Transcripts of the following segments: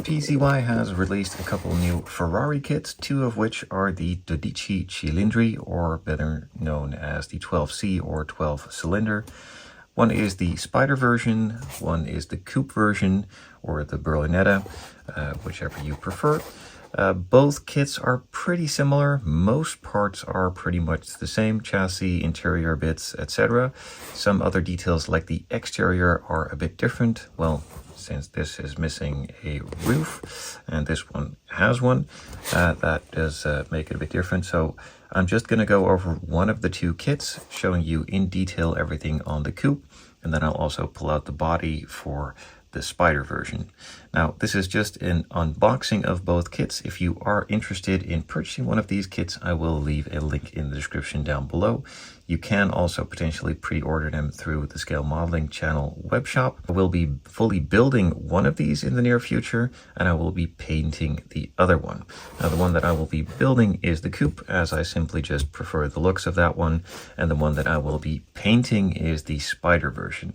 PZY has released a couple new Ferrari kits, two of which are the 12 Cilindri, or better known as the 12C or 12 cylinder. One is the Spider version, one is the Coupe version, or the Berlinetta, whichever you prefer. Both kits are pretty similar. Most parts are pretty much the same: chassis, interior bits, etc. Some other details like the exterior are a bit different. Well, since this is missing a roof and this one has one, that does make it a bit different. So I'm just going to go over one of the two kits, showing you in detail everything on the coupe, and then I'll also pull out the body for the Spider version. Now, this is just an unboxing of both kits. If you are interested in purchasing one of these kits, I will leave a link in the description down below. You can also potentially pre-order them through the Scale Modeling channel Webshop. I will be fully building one of these in the near future, and I will be painting the other one. Now, the one that I will be building is the coupe, as I simply just prefer the looks of that one, and the one that I will be painting is the Spider version.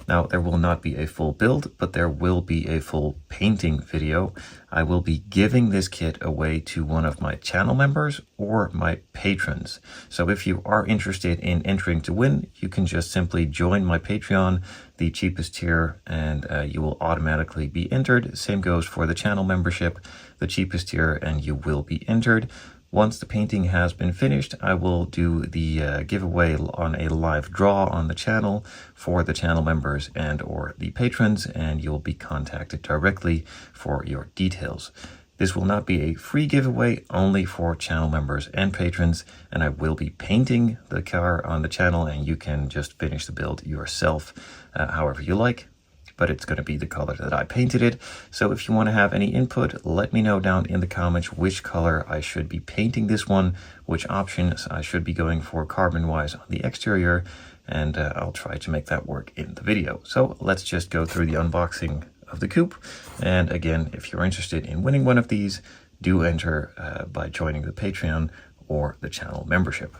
Now, there will not be a full build, but there will be a full painting video. I will be giving this kit away to one of my channel members or my patrons. So if you are interested in entering to win, you can just simply join my Patreon, the cheapest tier, and you will automatically be entered. Same goes for the channel membership, the cheapest tier, and you will be entered. Once the painting has been finished, I will do the giveaway on a live draw on the channel for the channel members and or the patrons, and you'll be contacted directly for your details. This will not be a free giveaway, only for channel members and patrons, and I will be painting the car on the channel, and you can just finish the build yourself however you like. But it's going to be the color that I painted it. So if you want to have any input, let me know down in the comments which color I should be painting this one, which options I should be going for carbon-wise on the exterior, and I'll try to make that work in the video. So let's just go through the unboxing of the coupe. And again, if you're interested in winning one of these, do enter by joining the Patreon or the channel membership.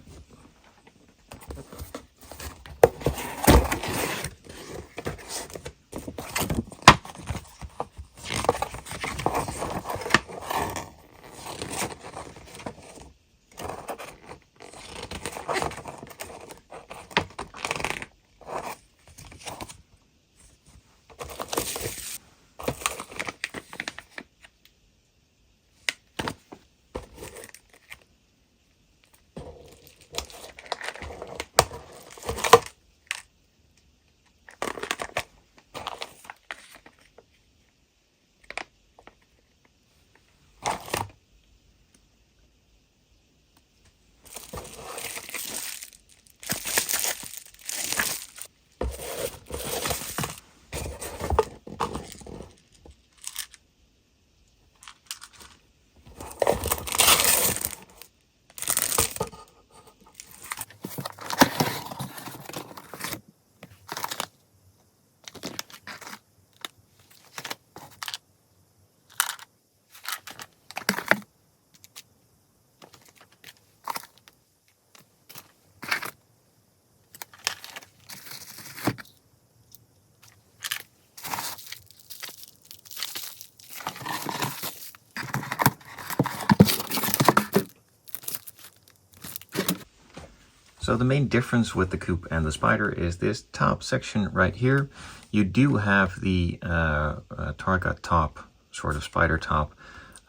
So the main difference with the coupe and the Spider is this top section right here. You do have the Targa top, sort of Spider top,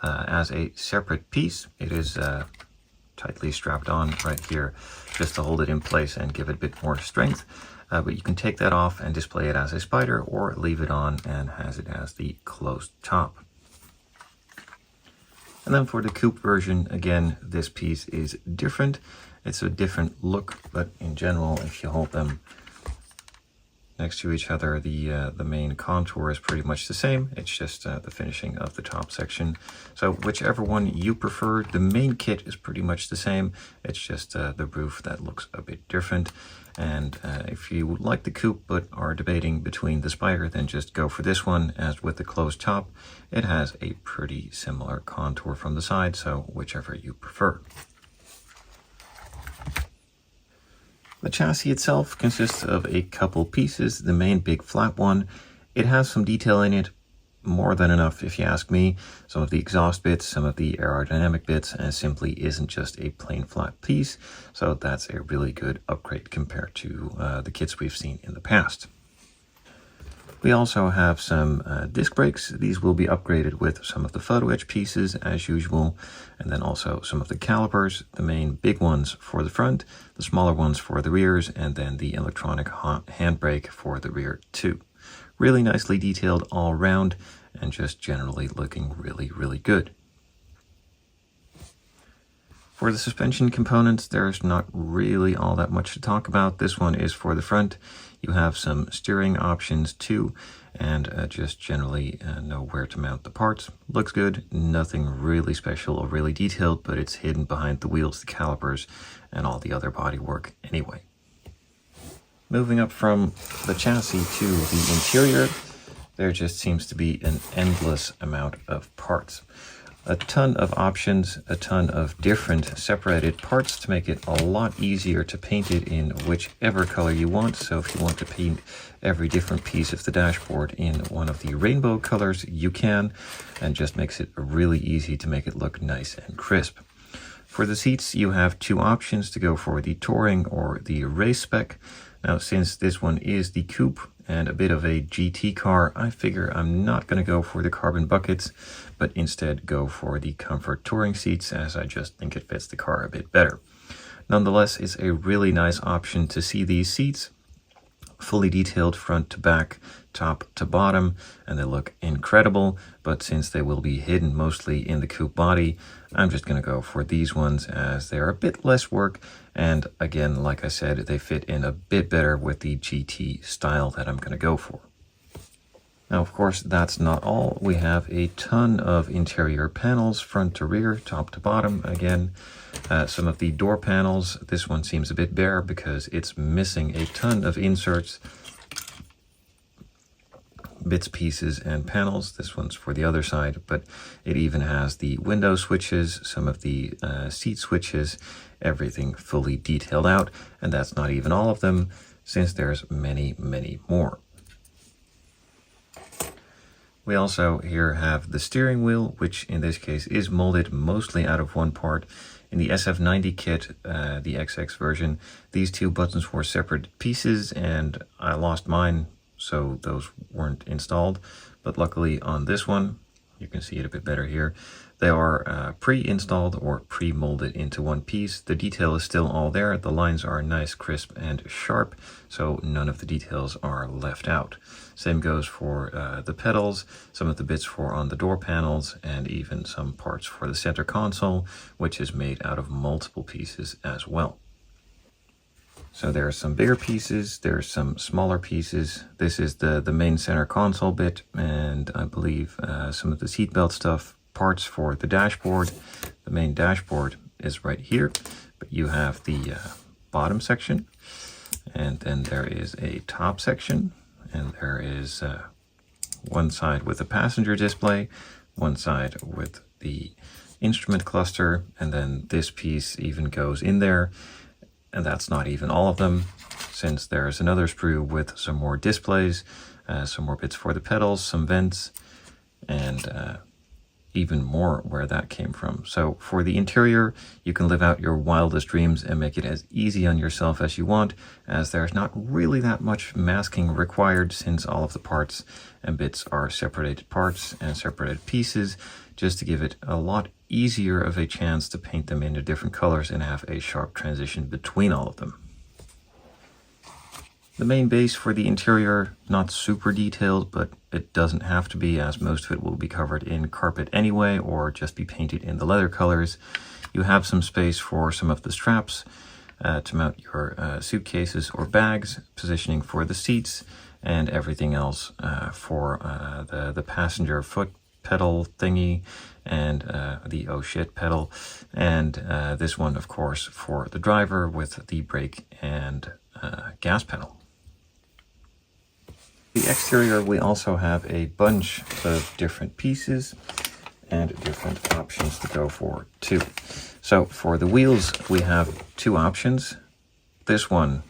as a separate piece. It is tightly strapped on right here just to hold it in place and give it a bit more strength. But you can take that off and display it as a Spider, or leave it on and has it as the closed top. And then for the coupe version, again, this piece is different. It's a different look, but in general, if you hold them next to each other, the main contour is pretty much the same. It's just the finishing of the top section. So whichever one you prefer, the main kit is pretty much the same. It's just the roof that looks a bit different. And if you like the coupe but are debating between the Spider, then just go for this one. As with the closed top, it has a pretty similar contour from the side, so whichever you prefer. The chassis itself consists of a couple pieces. The main big flat one, it has some detail in it, more than enough if you ask me. Some of the exhaust bits, some of the aerodynamic bits, and simply isn't just a plain flat piece. So that's a really good upgrade compared to the kits we've seen in the past. We also have some disc brakes. These will be upgraded with some of the photo-etch pieces as usual, and then also some of the calipers, the main big ones for the front, the smaller ones for the rears, and then the electronic handbrake for the rear too. Really nicely detailed all around and just generally looking really, really good. For the suspension components, there's not really all that much to talk about. This one is for the front. You have some steering options too, and just generally know where to mount the parts. Looks good, nothing really special or really detailed, but it's hidden behind the wheels, the calipers, and all the other bodywork anyway. Moving up from the chassis to the interior, there just seems to be an endless amount of parts. A ton of options, a ton of different separated parts to make it a lot easier to paint it in whichever color you want. So if you want to paint every different piece of the dashboard in one of the rainbow colors, you can, and just makes it really easy to make it look nice and crisp. For the seats, you have two options to go for the touring or the race spec. Now, since this one is the coupe and a bit of a GT car, I figure I'm not going to go for the carbon buckets, but instead go for the comfort touring seats, as I just think it fits the car a bit better. Nonetheless, it's a really nice option to see these seats fully detailed front to back, top to bottom, and they look incredible. But since they will be hidden mostly in the coupe body, I'm just going to go for these ones as they're a bit less work, and again, like I said, they fit in a bit better with the GT style that I'm going to go for. Now, of course, that's not all. We have a ton of interior panels, front to rear, top to bottom. Again, some of the door panels, this one seems a bit bare because it's missing a ton of inserts, bits, pieces, and panels. This one's for the other side, but it even has the window switches, some of the seat switches, everything fully detailed out. And that's not even all of them, since there's many, many more. We also here have the steering wheel, which in this case is molded mostly out of one part. In the SF90 kit, the XX version, these two buttons were separate pieces and I lost mine, so those weren't installed. But luckily on this one, you can see it a bit better here, they are pre-installed or pre-molded into one piece. The detail is still all there. The lines are nice, crisp, and sharp, so none of the details are left out. Same goes for the pedals, some of the bits for on the door panels, and even some parts for the center console, which is made out of multiple pieces as well. So there are some bigger pieces, there's some smaller pieces. This is the main center console bit, and I believe some of the seatbelt stuff, parts for the dashboard. The main dashboard is right here, but you have the bottom section, and then there is a top section, and there is one side with a passenger display, one side with the instrument cluster, and then this piece even goes in there. And that's not even all of them, since there's another sprue with some more displays, some more bits for the pedals, some vents, and even more where that came from. So for the interior, you can live out your wildest dreams and make it as easy on yourself as you want, as there's not really that much masking required, since all of the parts and bits are separated parts and separated pieces, just to give it a lot easier of a chance to paint them into different colors and have a sharp transition between all of them. The main base for the interior, not super detailed, but it doesn't have to be, as most of it will be covered in carpet anyway, or just be painted in the leather colors. You have some space for some of the straps to mount your suitcases or bags, positioning for the seats, and everything else for the passenger foot pedal thingy, and the oh shit pedal, and this one of course for the driver with the brake and gas pedal. The exterior, we also have a bunch of different pieces and different options to go for too. So for the wheels, we have two options. This one,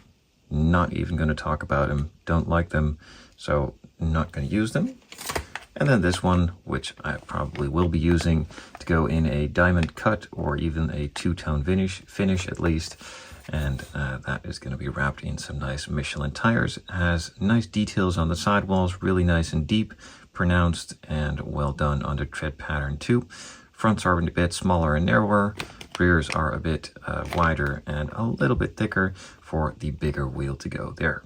not even going to talk about them, don't like them, so not going to use them. And then this one, which I probably will be using to go in a diamond cut or even a two-tone finish at least. And that is going to be wrapped in some nice Michelin tires. It has nice details on the sidewalls, really nice and deep, pronounced, and well done on the tread pattern too. Fronts are a bit smaller and narrower. Rears are a bit wider and a little bit thicker for the bigger wheel to go there.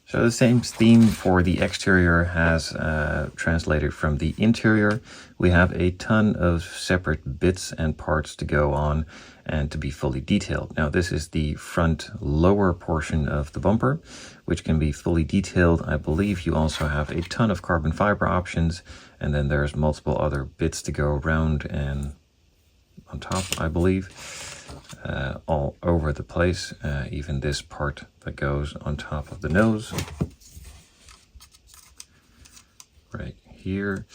So the same theme for the exterior has translated from the interior. We have a ton of separate bits and parts to go on and to be fully detailed. Now this is the front lower portion of the bumper, which can be fully detailed. I believe you also have a ton of carbon fiber options, and then there's multiple other bits to go around and on top, I believe, all over the place. Even this part that goes on top of the nose, right here.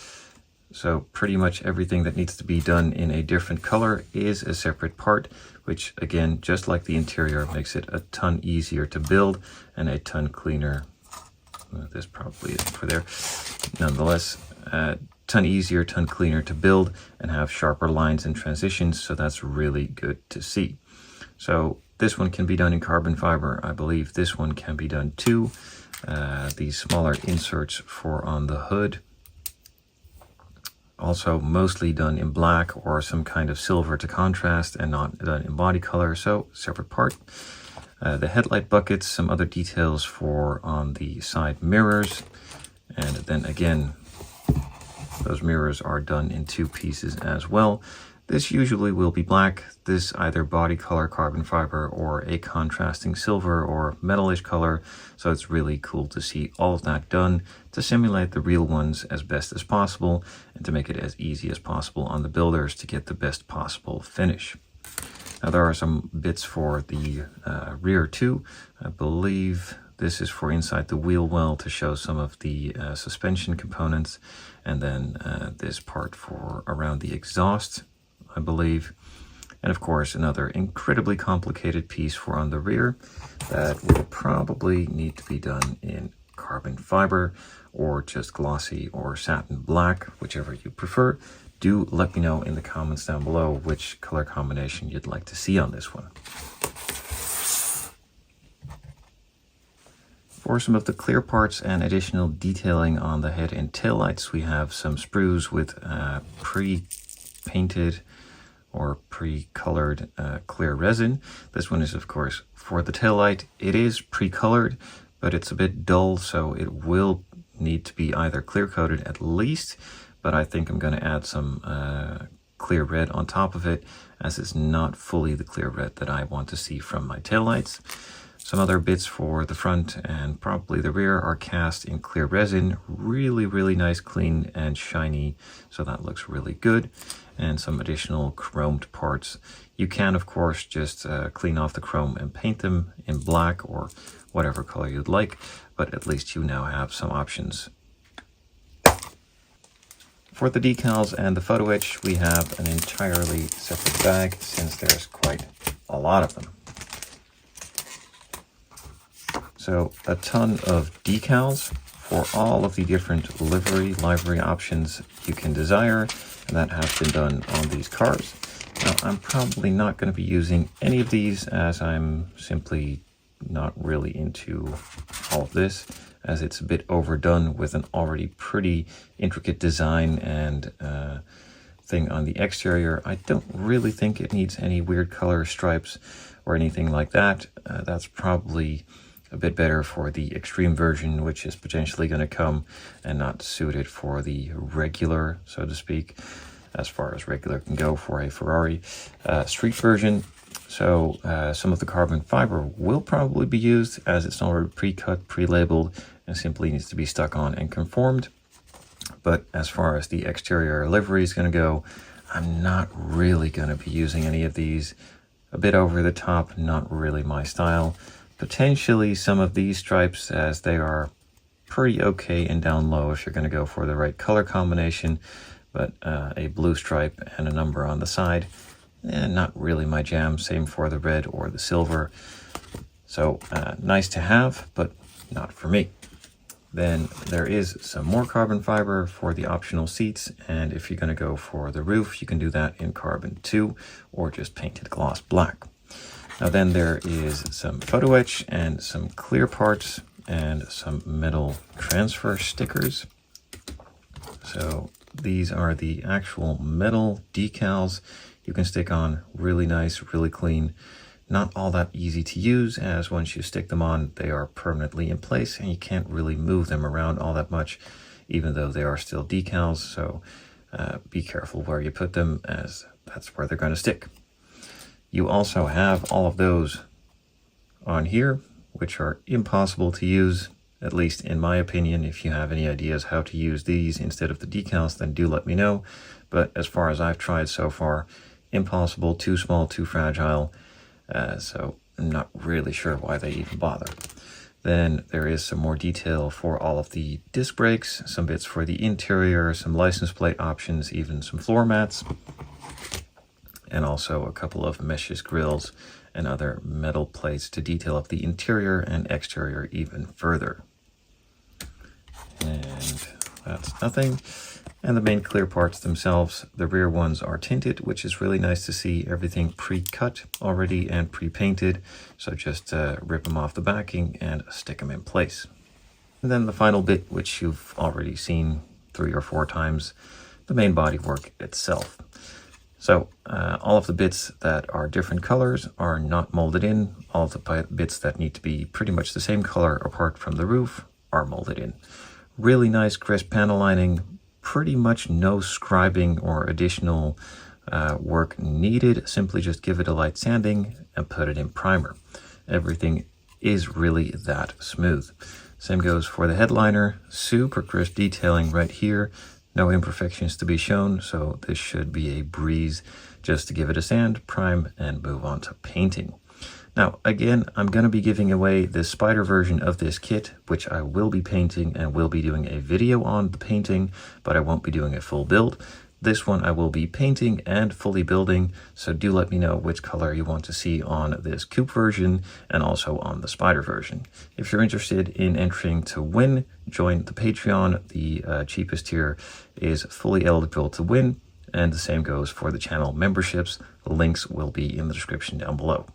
So pretty much everything that needs to be done in a different color is a separate part, which again, just like the interior, makes it a ton easier to build and a ton cleaner. This probably isn't for there. Nonetheless, ton easier, ton cleaner to build and have sharper lines and transitions. So that's really good to see. So this one can be done in carbon fiber. I believe this one can be done too. These smaller inserts for on the hood, also mostly done in black or some kind of silver to contrast and not done in body color, so separate part. The headlight buckets, some other details for on the side mirrors, and then again, those mirrors are done in two pieces as well. This usually will be black, this either body color carbon fiber or a contrasting silver or metalish color. So it's really cool to see all of that done to simulate the real ones as best as possible and to make it as easy as possible on the builders to get the best possible finish. Now there are some bits for the rear too. I believe this is for inside the wheel well to show some of the suspension components, and then this part for around the exhaust, I believe. And of course, another incredibly complicated piece for on the rear that will probably need to be done in carbon fiber or just glossy or satin black, whichever you prefer. Do let me know in the comments down below which color combination you'd like to see on this one. For some of the clear parts and additional detailing on the head and taillights, we have some sprues with pre-painted or pre-colored clear resin. This one is of course for the taillight. It is pre-colored, but it's a bit dull, so it will need to be either clear coated at least, but I think I'm going to add some clear red on top of it, as it's not fully the clear red that I want to see from my taillights. Some other bits for the front and probably the rear are cast in clear resin. Really nice, clean and shiny, so that looks really good. And some additional chromed parts. You can of course just clean off the chrome and paint them in black or whatever color you'd like, but at least you now have some options. For the decals and the photo etch, we have an entirely separate bag since there's quite a lot of them. So a ton of decals for all of the different livery options you can desire, and that has been done on these cars. Now I'm probably not going to be using any of these, as I'm simply not really into all of this, as it's a bit overdone with an already pretty intricate design and thing on the exterior. I don't really think it needs any weird color stripes or anything like that. That's probably a bit better for the extreme version, which is potentially going to come, and not suited for the regular, so to speak, as far as regular can go for a Ferrari street version. So some of the carbon fiber will probably be used, as it's already pre-cut, pre-labeled, and simply needs to be stuck on and conformed. But as far as the exterior livery is going to go, I'm not really going to be using any of these. A bit over the top, not really my style. Potentially some of these stripes, as they are pretty okay and down low if you're going to go for the right color combination, but a blue stripe and a number on the side, not really my jam. Same for the red or the silver. So nice to have, but not for me. Then there is some more carbon fiber for the optional seats, and if you're going to go for the roof, you can do that in carbon too, or just paint it gloss black. Now then there is some photo etch and some clear parts and some metal transfer stickers. So these are the actual metal decals you can stick on. Really nice, really clean. Not all that easy to use, as once you stick them on, they are permanently in place and you can't really move them around all that much, even though they are still decals. So be careful where you put them, as that's where they're going to stick. You also have all of those on here, which are impossible to use, at least in my opinion. If you have any ideas how to use these instead of the decals, then do let me know. But as far as I've tried so far, impossible, too small, too fragile. So I'm not really sure why they even bother. Then there is some more detail for all of the disc brakes, some bits for the interior, some license plate options, even some floor mats, and also a couple of meshes grills and other metal plates to detail up the interior and exterior even further. And that's nothing. And the main clear parts themselves, the rear ones are tinted, which is really nice to see. Everything pre-cut already and pre-painted. So just rip them off the backing and stick them in place. And then the final bit, which you've already seen 3 or 4 times, the main bodywork itself. So all of the bits that are different colors are not molded in. All of the bits that need to be pretty much the same color apart from the roof are molded in. Really nice crisp panel lining. Pretty much no scribing or additional work needed. Simply just give it a light sanding and put it in primer. Everything is really that smooth. Same goes for the headliner. Super crisp detailing right here. No imperfections to be shown, so this should be a breeze just to give it a sand, prime, and move on to painting. Now, again, I'm going to be giving away the spider version of this kit, which I will be painting and will be doing a video on the painting, but I won't be doing a full build. This one I will be painting and fully building, so do let me know which color you want to see on this coupe version and also on the spider version. If you're interested in entering to win, join the Patreon. The cheapest tier is fully eligible to win, and the same goes for the channel memberships. The links will be in the description down below.